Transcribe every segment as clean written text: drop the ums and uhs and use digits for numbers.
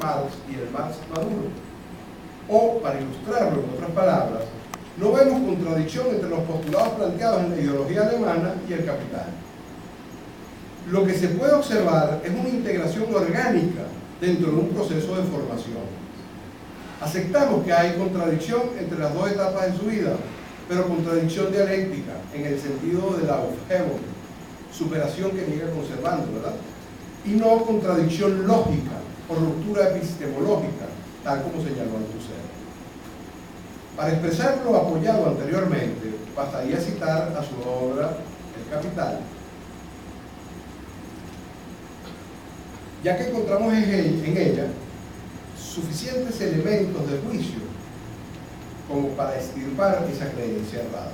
Marx y el Marx maduro. O, para ilustrarlo en otras palabras, no vemos contradicción entre los postulados planteados en la ideología alemana y el capital. Lo que se puede observar es una integración orgánica dentro de un proceso de formación. Aceptamos que hay contradicción entre las dos etapas de su vida, pero contradicción dialéctica, en el sentido de la Aufhebung, superación que niega conservando, ¿verdad? Y no contradicción lógica o ruptura epistemológica, tal como señaló Althusser. Para expresar lo apoyado anteriormente, bastaría citar a su obra El Capital, ya que encontramos en ella suficientes elementos de juicio como para extirpar esa creencia errada.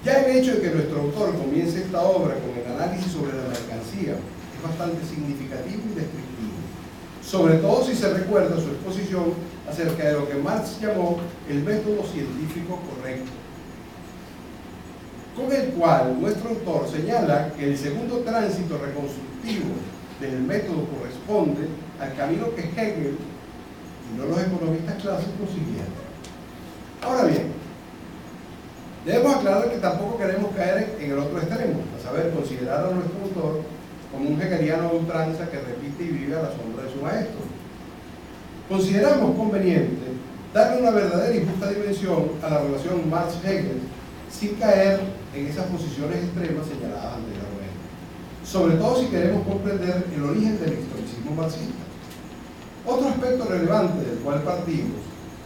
Ya el hecho de que nuestro autor comience esta obra con el análisis sobre la mercancía es bastante significativo y descriptivo, sobre todo si se recuerda su exposición acerca de lo que Marx llamó el método científico correcto, con el cual nuestro autor señala que el segundo tránsito reconstructivo del método corresponde al camino que Hegel y no los economistas clásicos siguieron. Ahora bien, debemos aclarar que tampoco queremos caer en el otro extremo, a saber, considerar a nuestro autor como un hegeliano a ultranza que repite y vive a la sombra de su maestro. Consideramos conveniente darle una verdadera y justa dimensión a la relación Marx-Hegel sin caer en esas posiciones extremas señaladas anteriormente, sobre todo si queremos comprender el origen del historicismo marxista. Otro aspecto relevante del cual partimos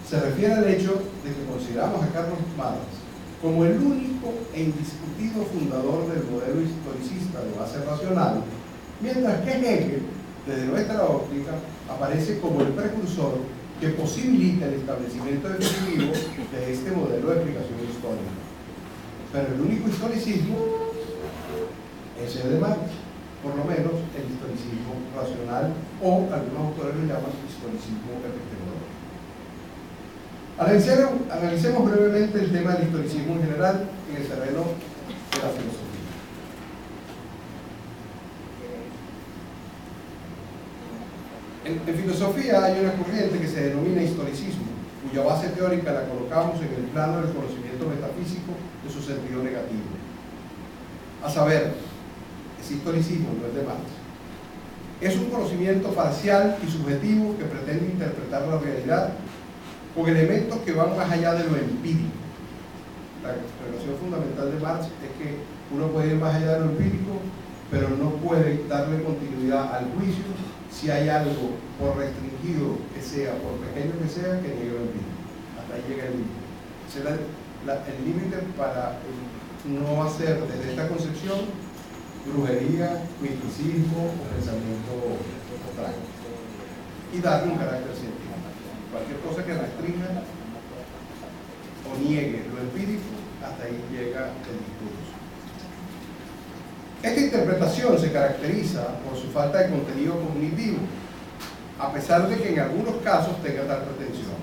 se refiere al hecho de que consideramos a Carlos Marx como el único e indiscutido fundador del modelo historicista de base racional, mientras que Hegel, desde nuestra óptica, aparece como el precursor que posibilita el establecimiento definitivo de este modelo de explicación histórica. Pero el único historicismo es el de Marx, por lo menos el historicismo racional, o algunos autores lo llaman historicismo epistemológico. Analicemos brevemente el tema del historicismo en general en el terreno de la filosofía. En filosofía hay una corriente que se denomina historicismo, cuya base teórica la colocamos en el plano del conocimiento metafísico de su sentido negativo. A saber, ese historicismo no es de Marx. Es un conocimiento parcial y subjetivo que pretende interpretar la realidad con elementos que van más allá de lo empírico. La relación fundamental de Marx es que uno puede ir más allá de lo empírico, pero no puede darle continuidad al juicio si hay algo, por restringido que sea, por pequeño que sea, que niegue lo empírico. Hasta ahí llega el límite. El límite para no hacer desde esta concepción brujería, misticismo o pensamiento extraño, y darle un carácter científico. Cualquier cosa que restrinja o niegue lo empírico, hasta ahí llega el discurso. Esta interpretación se caracteriza por su falta de contenido cognitivo, a pesar de que en algunos casos tenga tal pretensión.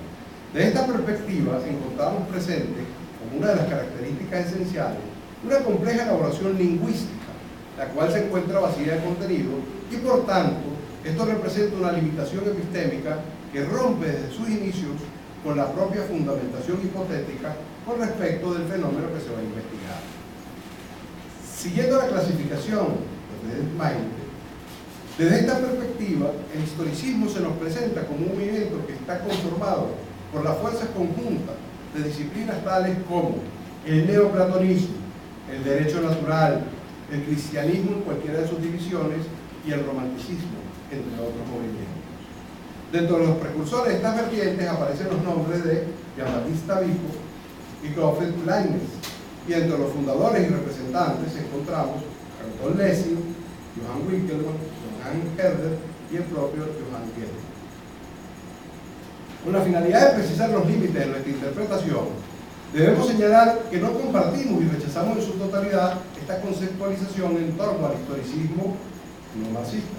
De esta perspectiva encontramos presente, como una de las características esenciales, una compleja elaboración lingüística, la cual se encuentra vacía de contenido y por tanto esto representa una limitación epistémica que rompe desde sus inicios con la propia fundamentación hipotética con respecto del fenómeno que se va a investigar. Siguiendo la clasificación de Mainte, desde esta perspectiva, el historicismo se nos presenta como un movimiento que está conformado por las fuerzas conjuntas de disciplinas tales como el neoplatonismo, el derecho natural, el cristianismo en cualquiera de sus divisiones y el romanticismo, entre otros movimientos. Dentro de los precursores de estas vertientes aparecen los nombres de Jean-Baptiste Vico y Gottfried Leibniz, y entre los fundadores y representantes encontramos a Anton Lessing, Johann Winckelmann, Johann Herder y el propio Johann Goethe. Con la finalidad de precisar los límites de nuestra interpretación, debemos señalar que no compartimos y rechazamos en su totalidad esta conceptualización en torno al historicismo no marxista.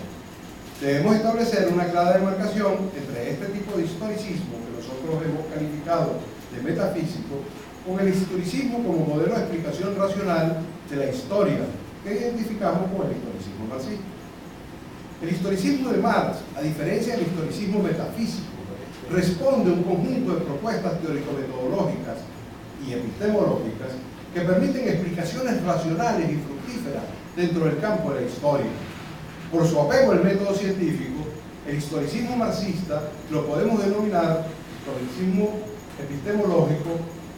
Debemos establecer una clara demarcación entre este tipo de historicismo que nosotros hemos calificado de metafísico con el historicismo como modelo de explicación racional de la historia que identificamos con el historicismo marxista. El historicismo de Marx, a diferencia del historicismo metafísico, responde a un conjunto de propuestas teórico-metodológicas y epistemológicas que permiten explicaciones racionales y fructíferas dentro del campo de la historia. Por su apego al método científico, el historicismo marxista lo podemos denominar historicismo epistemológico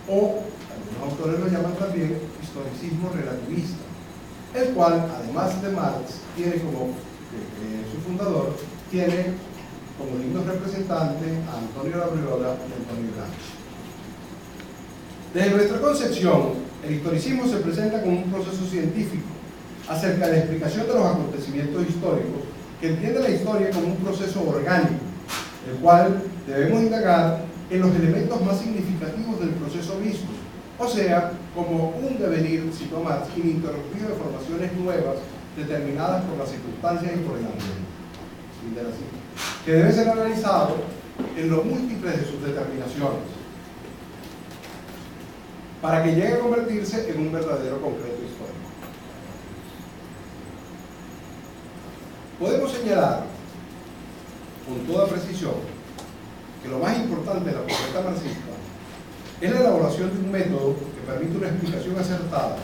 o, algunos autores lo llaman también, historicismo relativista, el cual, además de Marx, tiene como su fundador, tiene como dignos representantes a Antonio Labriola y Antonio Gramsci. Desde nuestra concepción, el historicismo se presenta como un proceso científico acerca de la explicación de los acontecimientos históricos, que entiende la historia como un proceso orgánico, el cual debemos indagar en los elementos más significativos del proceso mismo, o sea, como un devenir, cito Marx, ininterrumpido de formaciones nuevas determinadas por las circunstancias y por el ambiente, que debe ser analizado en lo múltiples de sus determinaciones, para que llegue a convertirse en un verdadero concreto histórico. Podemos señalar con toda precisión que lo más importante de la propuesta marxista es la elaboración de un método que permite una explicación acertada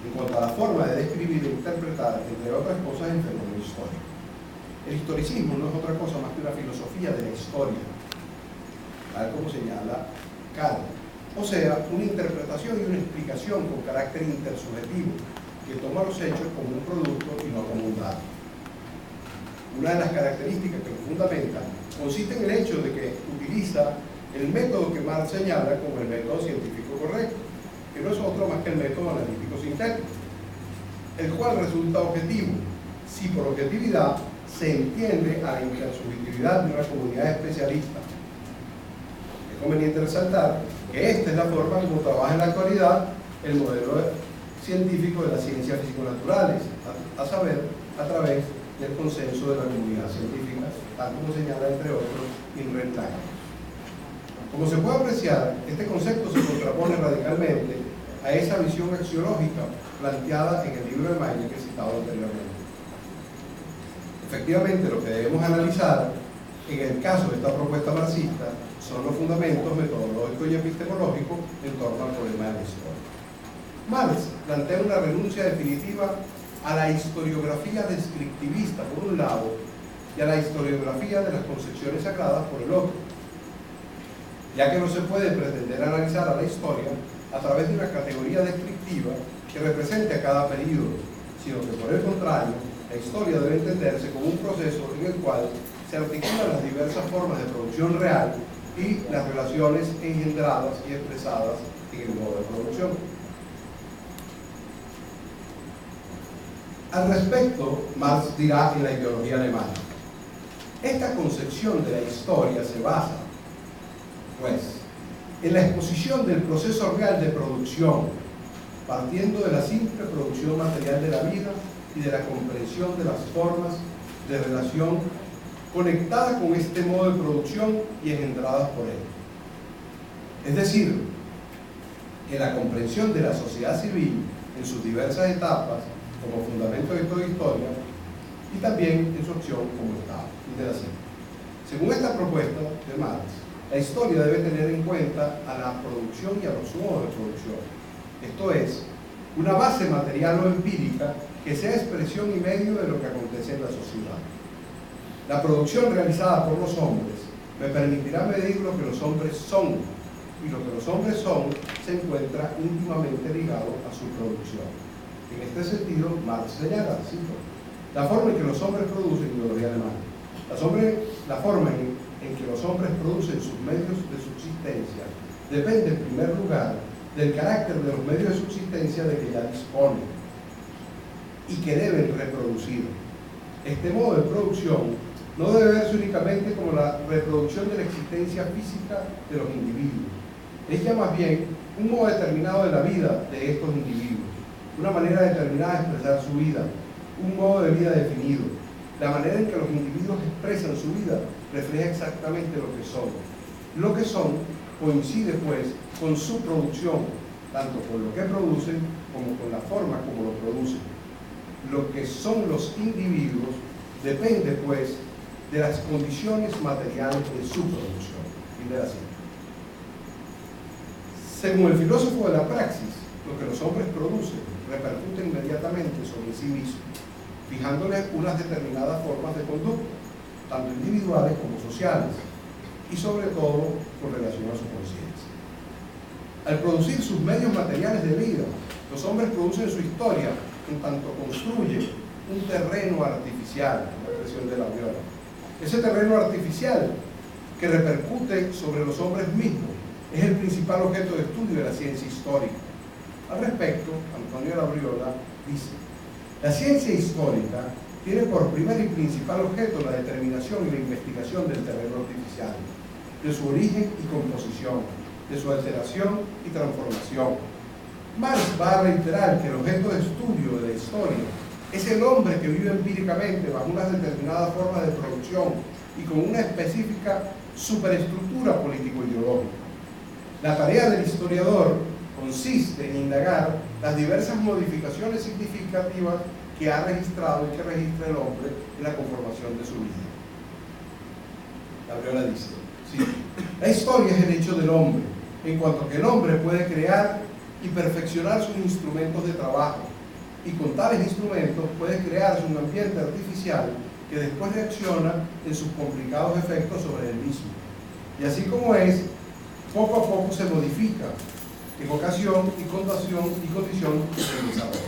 en cuanto a la forma de describir e interpretar, entre otras cosas, el fenómeno histórico. El historicismo no es otra cosa más que una filosofía de la historia, tal como señala Kant, o sea, una interpretación y una explicación con carácter intersubjetivo que toma los hechos como un producto y no como un dato. Una de las características que lo fundamentan consiste en el hecho de que utiliza el método que Marx señala como el método científico correcto, que no es otro más que el método analítico sintético, el cual resulta objetivo si por objetividad se entiende a la intersubjetividad de una comunidad de especialistas. Es conveniente resaltar que esta es la forma como trabaja en la actualidad el modelo científico de las ciencias físico-naturales, a saber, a través del consenso de la comunidad científica, tal como señala, entre otros, Imre Lacanius. Como se puede apreciar, este concepto se contrapone radicalmente a esa visión axiológica planteada en el libro de Maine que he citado anteriormente. Efectivamente, lo que debemos analizar en el caso de esta propuesta marxista son los fundamentos metodológicos y epistemológicos en torno al problema de la historia. Marx plantea una renuncia definitiva a la historiografía descriptivista por un lado y a la historiografía de las concepciones sagradas por el otro, ya que no se puede pretender analizar a la historia a través de una categoría descriptiva que represente a cada período, sino que por el contrario, la historia debe entenderse como un proceso en el cual se articulan las diversas formas de producción real y las relaciones engendradas y expresadas en el modo de producción. Al respecto, Marx dirá en la ideología alemana: esta concepción de la historia se basa, pues, en la exposición del proceso real de producción, partiendo de la simple producción material de la vida y de la comprensión de las formas de relación conectadas con este modo de producción y engendradas por él. Es decir, que la comprensión de la sociedad civil en sus diversas etapas como fundamento de toda historia y también en su acción como Estado. Según esta propuesta de Marx, la historia debe tener en cuenta a la producción y a los modos de producción, esto es, una base material o empírica que sea expresión y medio de lo que acontece en la sociedad. La producción realizada por los hombres me permitirá medir lo que los hombres son, y lo que los hombres son se encuentra íntimamente ligado a su producción. En este sentido, Marx señala, cito, la forma en que los hombres producen, ideología alemana, la forma en que los hombres producen sus medios de subsistencia depende en primer lugar del carácter de los medios de subsistencia de que ya disponen y que deben reproducir. Este modo de producción no debe verse únicamente como la reproducción de la existencia física de los individuos, es ya más bien un modo determinado de la vida de estos individuos, una manera determinada de expresar su vida, un modo de vida definido. La manera en que los individuos expresan su vida refleja exactamente lo que son. Lo que son coincide, pues, con su producción, tanto con lo que producen como con la forma como lo producen. Lo que son los individuos depende, pues, de las condiciones materiales de su producción. Fin de la cita. Según el filósofo de la praxis, lo que los hombres producen repercute inmediatamente sobre sí mismos, fijándoles unas determinadas formas de conducta, tanto individuales como sociales, y sobre todo con relación a su conciencia. Al producir sus medios materiales de vida, los hombres producen su historia en tanto construyen un terreno artificial, la expresión de la Viola. Ese terreno artificial que repercute sobre los hombres mismos es el principal objeto de estudio de la ciencia histórica. Al respecto, Antonio Labriola dice: la ciencia histórica tiene por primer y principal objeto la determinación y la investigación del terreno artificial, de su origen y composición, de su alteración y transformación. Marx va a reiterar que el objeto de estudio de la historia es el hombre que vive empíricamente bajo unas determinadas formas de producción y con una específica superestructura político-ideológica. La tarea del historiador consiste en indagar las diversas modificaciones significativas que ha registrado y que registra el hombre en la conformación de su vida. Labriola dice: sí, la historia es el hecho del hombre, en cuanto que el hombre puede crear y perfeccionar sus instrumentos de trabajo, y con tales instrumentos puede crearse un ambiente artificial que después reacciona en sus complicados efectos sobre él mismo. Y así como es, poco a poco se modifica en ocasión y condición del pensador.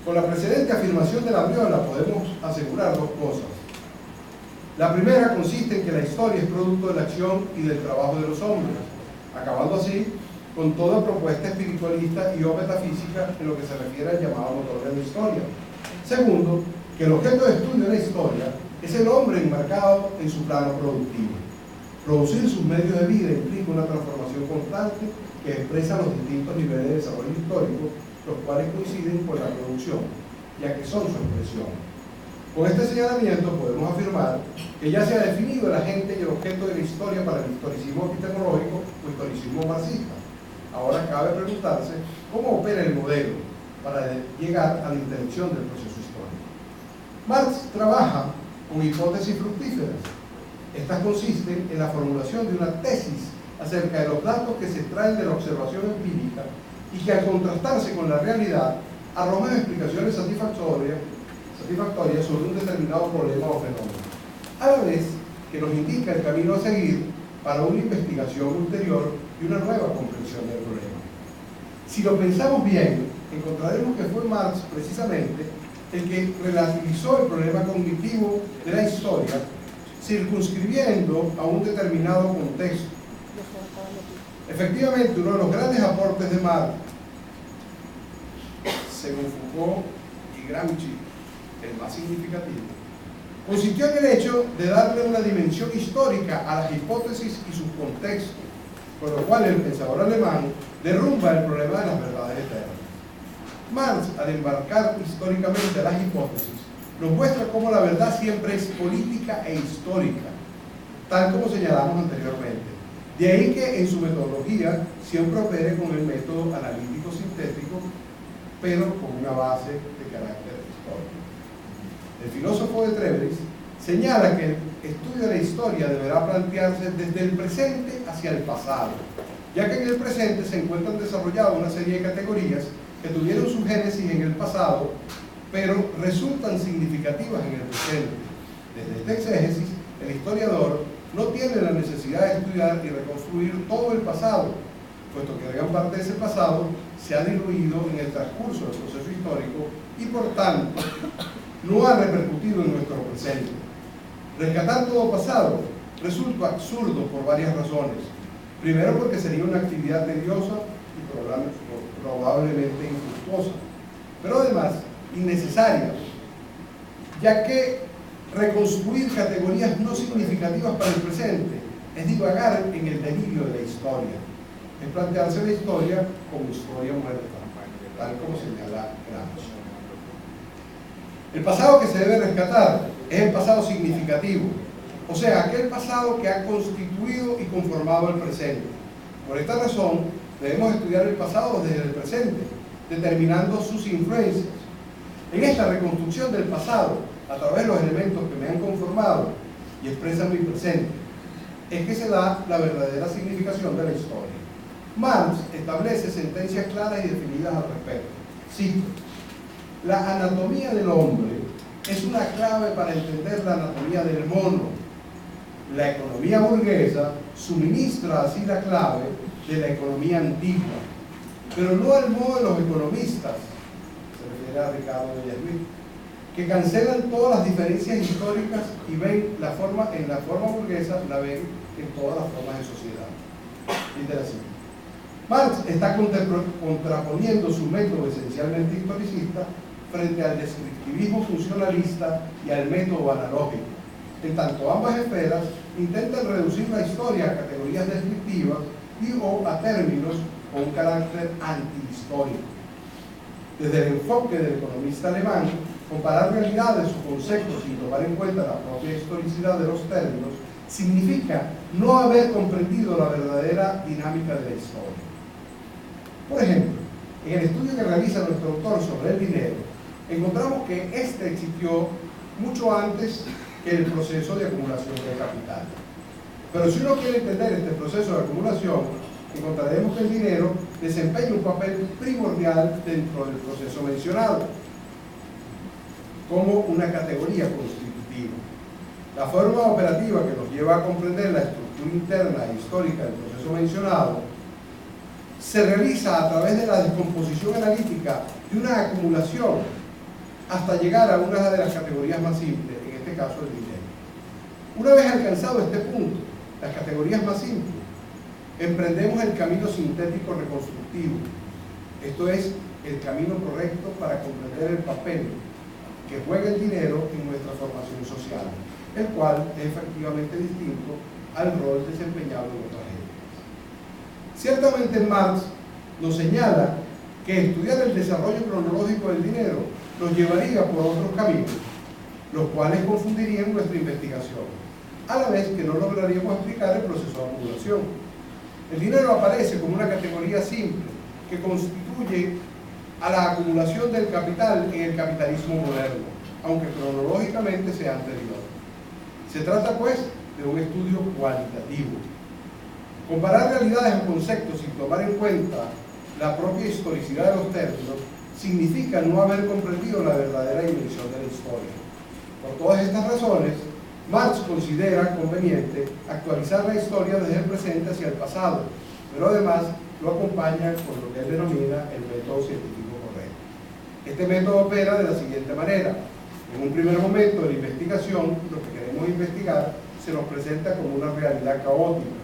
Con la precedente afirmación de Labriola podemos asegurar dos cosas. La primera consiste en que la historia es producto de la acción y del trabajo de los hombres, acabando así con toda propuesta espiritualista y o metafísica en lo que se refiere al llamado motor de la historia. Segundo, que el objeto de estudio de la historia es el hombre enmarcado en su plano productivo. Producir sus medios de vida implica una transformación constante que expresa los distintos niveles de desarrollo histórico, los cuales coinciden con la producción, ya que son su expresión. Con este señalamiento podemos afirmar que ya se ha definido el agente y el objeto de la historia para el historicismo epistemológico o historicismo marxista. Ahora cabe preguntarse cómo opera el modelo para llegar a la interrupción del proceso histórico. Marx trabaja con hipótesis fructíferas. Estas consisten en la formulación de una tesis acerca de los datos que se extraen de la observación empírica y que al contrastarse con la realidad arrojan explicaciones satisfactorias sobre un determinado problema o fenómeno, a la vez que nos indica el camino a seguir para una investigación ulterior y una nueva comprensión del problema. Si lo pensamos bien, encontraremos que fue Marx precisamente el que relativizó el problema cognitivo de la historia, circunscribiendo a un determinado contexto. Efectivamente, uno de los grandes aportes de Marx, según Foucault y Gramsci, el más significativo, consistió en el hecho de darle una dimensión histórica a las hipótesis y sus contextos, con lo cual el pensador alemán derrumba el problema de las verdades eternas. Marx, al embarcar históricamente las hipótesis, nos muestra cómo la verdad siempre es política e histórica, tal como señalamos anteriormente. De ahí que en su metodología siempre opere con el método analítico sintético, pero con una base de carácter histórico. El filósofo de Trébris señala que el estudio de la historia deberá plantearse desde el presente hacia el pasado, ya que en el presente se encuentran desarrolladas una serie de categorías que tuvieron su génesis en el pasado, pero resultan significativas en el presente. Desde este exégesis, el historiador no tiene la necesidad de estudiar y reconstruir todo el pasado, puesto que gran parte de ese pasado se ha diluido en el transcurso del proceso histórico y por tanto no ha repercutido en nuestro presente. Rescatar todo pasado resulta absurdo por varias razones. Primero, porque sería una actividad tediosa y probablemente infructuosa, pero además innecesaria, ya que reconstruir categorías no significativas para el presente es divagar en el delirio de la historia, es plantearse la historia como historia muerta, tal como señala Gramsci. El pasado que se debe rescatar es el pasado significativo, o sea, aquel pasado que ha constituido y conformado el presente. Por esta razón, debemos estudiar el pasado desde el presente, determinando sus influencias. En esta reconstrucción del pasado, a través de los elementos que me han conformado y expresan mi presente, es que se da la verdadera significación de la historia. Marx establece sentencias claras y definidas al respecto. Cito: la anatomía del hombre es una clave para entender la anatomía del mono. La economía burguesa suministra así la clave de la economía antigua, pero no al modo de los economistas, se refiere a Ricardo Bellarmine, que cancelan todas las diferencias históricas y ven en la forma burguesa, la ven en todas las formas de sociedad. Dice así: Marx está contraponiendo su método esencialmente historicista frente al descriptivismo funcionalista y al método analógico. En tanto, ambas esferas intentan reducir la historia a categorías descriptivas o a términos con un carácter antihistórico. Desde el enfoque del economista alemán, comparar realidades o conceptos sin tomar en cuenta la propia historicidad de los términos significa no haber comprendido la verdadera dinámica de la historia. Por ejemplo, en el estudio que realiza nuestro autor sobre el dinero, encontramos que este existió mucho antes que el proceso de acumulación de capital. Pero si uno quiere entender este proceso de acumulación, encontraremos que el dinero desempeña un papel primordial dentro del proceso mencionado, como una categoría constitutiva. La forma operativa que nos lleva a comprender la estructura interna e histórica del proceso mencionado se realiza a través de la descomposición analítica de una acumulación hasta llegar a una de las categorías más simples, en este caso el dinero. Una vez alcanzado este punto, las categorías más simples, emprendemos el camino sintético reconstructivo. Esto es el camino correcto para comprender el papel que juega el dinero en nuestra formación social, el cual es efectivamente distinto al rol desempeñado en otras épocas. Ciertamente Marx nos señala que estudiar el desarrollo cronológico del dinero nos llevaría por otros caminos, los cuales confundirían nuestra investigación, a la vez que no lograríamos explicar el proceso de acumulación. El dinero aparece como una categoría simple que constituye a la acumulación del capital en el capitalismo moderno, aunque cronológicamente sea anterior. Se trata, pues, de un estudio cualitativo. Comparar realidades o conceptos sin tomar en cuenta la propia historicidad de los términos significa no haber comprendido la verdadera dimensión de la historia. Por todas estas razones, Marx considera conveniente actualizar la historia desde el presente hacia el pasado, pero además lo acompaña con lo que él denomina el método científico correcto. Este método opera de la siguiente manera: en un primer momento de la investigación, lo que queremos investigar se nos presenta como una realidad caótica,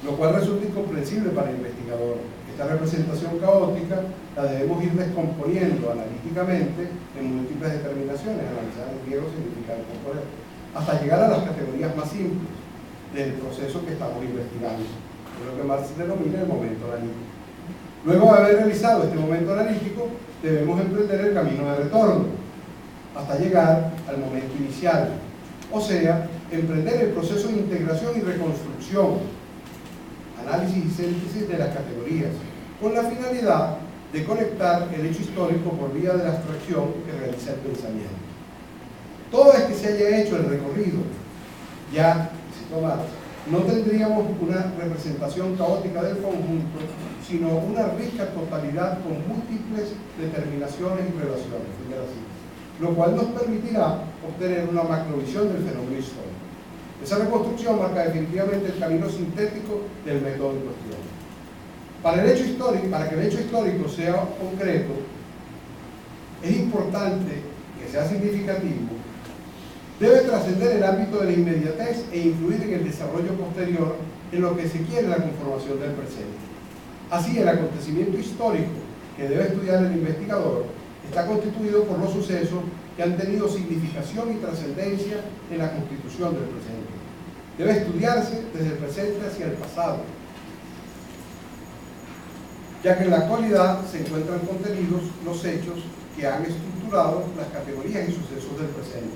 lo cual resulta incomprensible para el investigador. Esta representación caótica la debemos ir descomponiendo analíticamente en múltiples determinaciones. Analizar en griego significa descomponer, hasta llegar a las categorías más simples del proceso que estamos investigando, es lo que Marx denomina el momento analítico. Luego de haber realizado este momento analítico, debemos emprender el camino de retorno hasta llegar al momento inicial, o sea, emprender el proceso de integración y reconstrucción, análisis y síntesis de las categorías, con la finalidad de conectar el hecho histórico por vía de la abstracción que realiza el pensamiento. Toda vez que se haya hecho el recorrido, ya, cito Marx, no tendríamos una representación caótica del conjunto, sino una rica totalidad con múltiples determinaciones y relaciones, lo cual nos permitirá obtener una macrovisión del fenómeno histórico. Esa reconstrucción marca definitivamente el camino sintético del método en cuestión. Para que el hecho histórico sea concreto, es importante que sea significativo, debe trascender el ámbito de la inmediatez e influir en el desarrollo posterior en lo que se quiere la conformación del presente. Así, el acontecimiento histórico que debe estudiar el investigador está constituido por los sucesos que han tenido significación y trascendencia en la constitución del presente. Debe estudiarse desde el presente hacia el pasado, ya que en la actualidad se encuentran contenidos los hechos que han estructurado las categorías y sucesos del presente.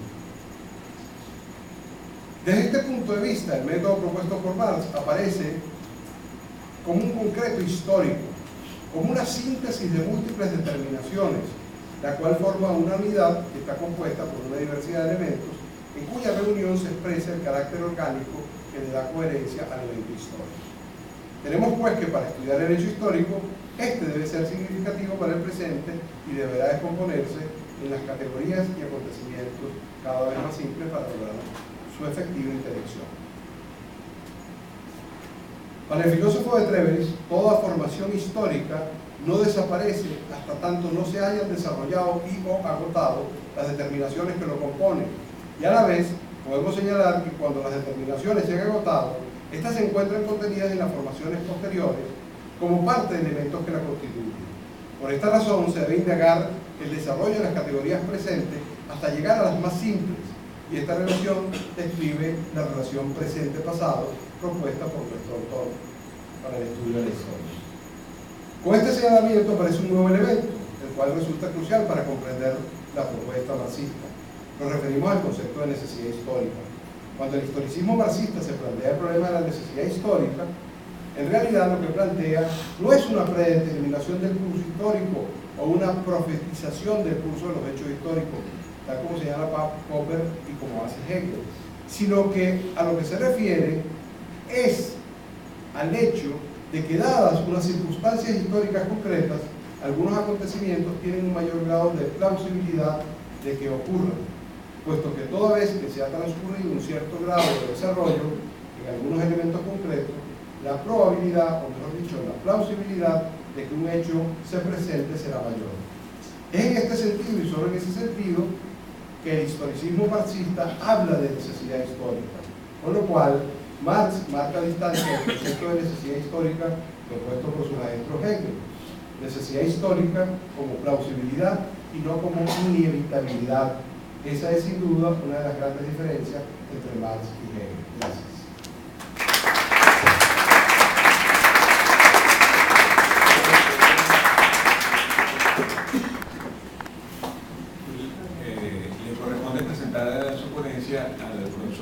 Desde este punto de vista, el método propuesto por Marx aparece como un concreto histórico, como una síntesis de múltiples determinaciones, la cual forma una unidad que está compuesta por una diversidad de elementos en cuya reunión se expresa el carácter orgánico que le da coherencia al evento histórico. Tenemos pues que para estudiar el hecho histórico, este debe ser significativo para el presente y deberá descomponerse en las categorías y acontecimientos cada vez más simples para lograr su efectiva intelección. Para el filósofo de Treveris, toda formación histórica no desaparece hasta tanto no se hayan desarrollado y o agotado las determinaciones que lo componen. Y a la vez, podemos señalar que cuando las determinaciones se han agotado, estas se encuentran contenidas en las formaciones posteriores como parte de elementos que la constituyen. Por esta razón, se debe indagar el desarrollo de las categorías presentes hasta llegar a las más simples, y esta relación describe la relación presente-pasado propuesta por nuestro autor para el estudio de la historia. Con este señalamiento aparece un nuevo elemento, el cual resulta crucial para comprender la propuesta marxista. Nos referimos al concepto de necesidad histórica. Cuando el historicismo marxista se plantea el problema de la necesidad histórica, en realidad lo que plantea no es una predeterminación del curso histórico o una profetización del curso de los hechos históricos, tal como señala Popper y como hace Hegel, sino que a lo que se refiere es al hecho de que dadas unas circunstancias históricas concretas, algunos acontecimientos tienen un mayor grado de plausibilidad de que ocurran, puesto que toda vez que se ha transcurrido un cierto grado de desarrollo en algunos elementos concretos, la probabilidad, o mejor dicho, la plausibilidad de que un hecho se presente será mayor. Es en este sentido y solo en ese sentido que el historicismo marxista habla de necesidad histórica, con lo cual Marx marca distancia del concepto de necesidad histórica propuesto por su maestro Hegel. Necesidad histórica como plausibilidad y no como inevitabilidad. Esa es sin duda una de las grandes diferencias entre Marx y Hegel. Gracias. Le corresponde presentar su ponencia al profesor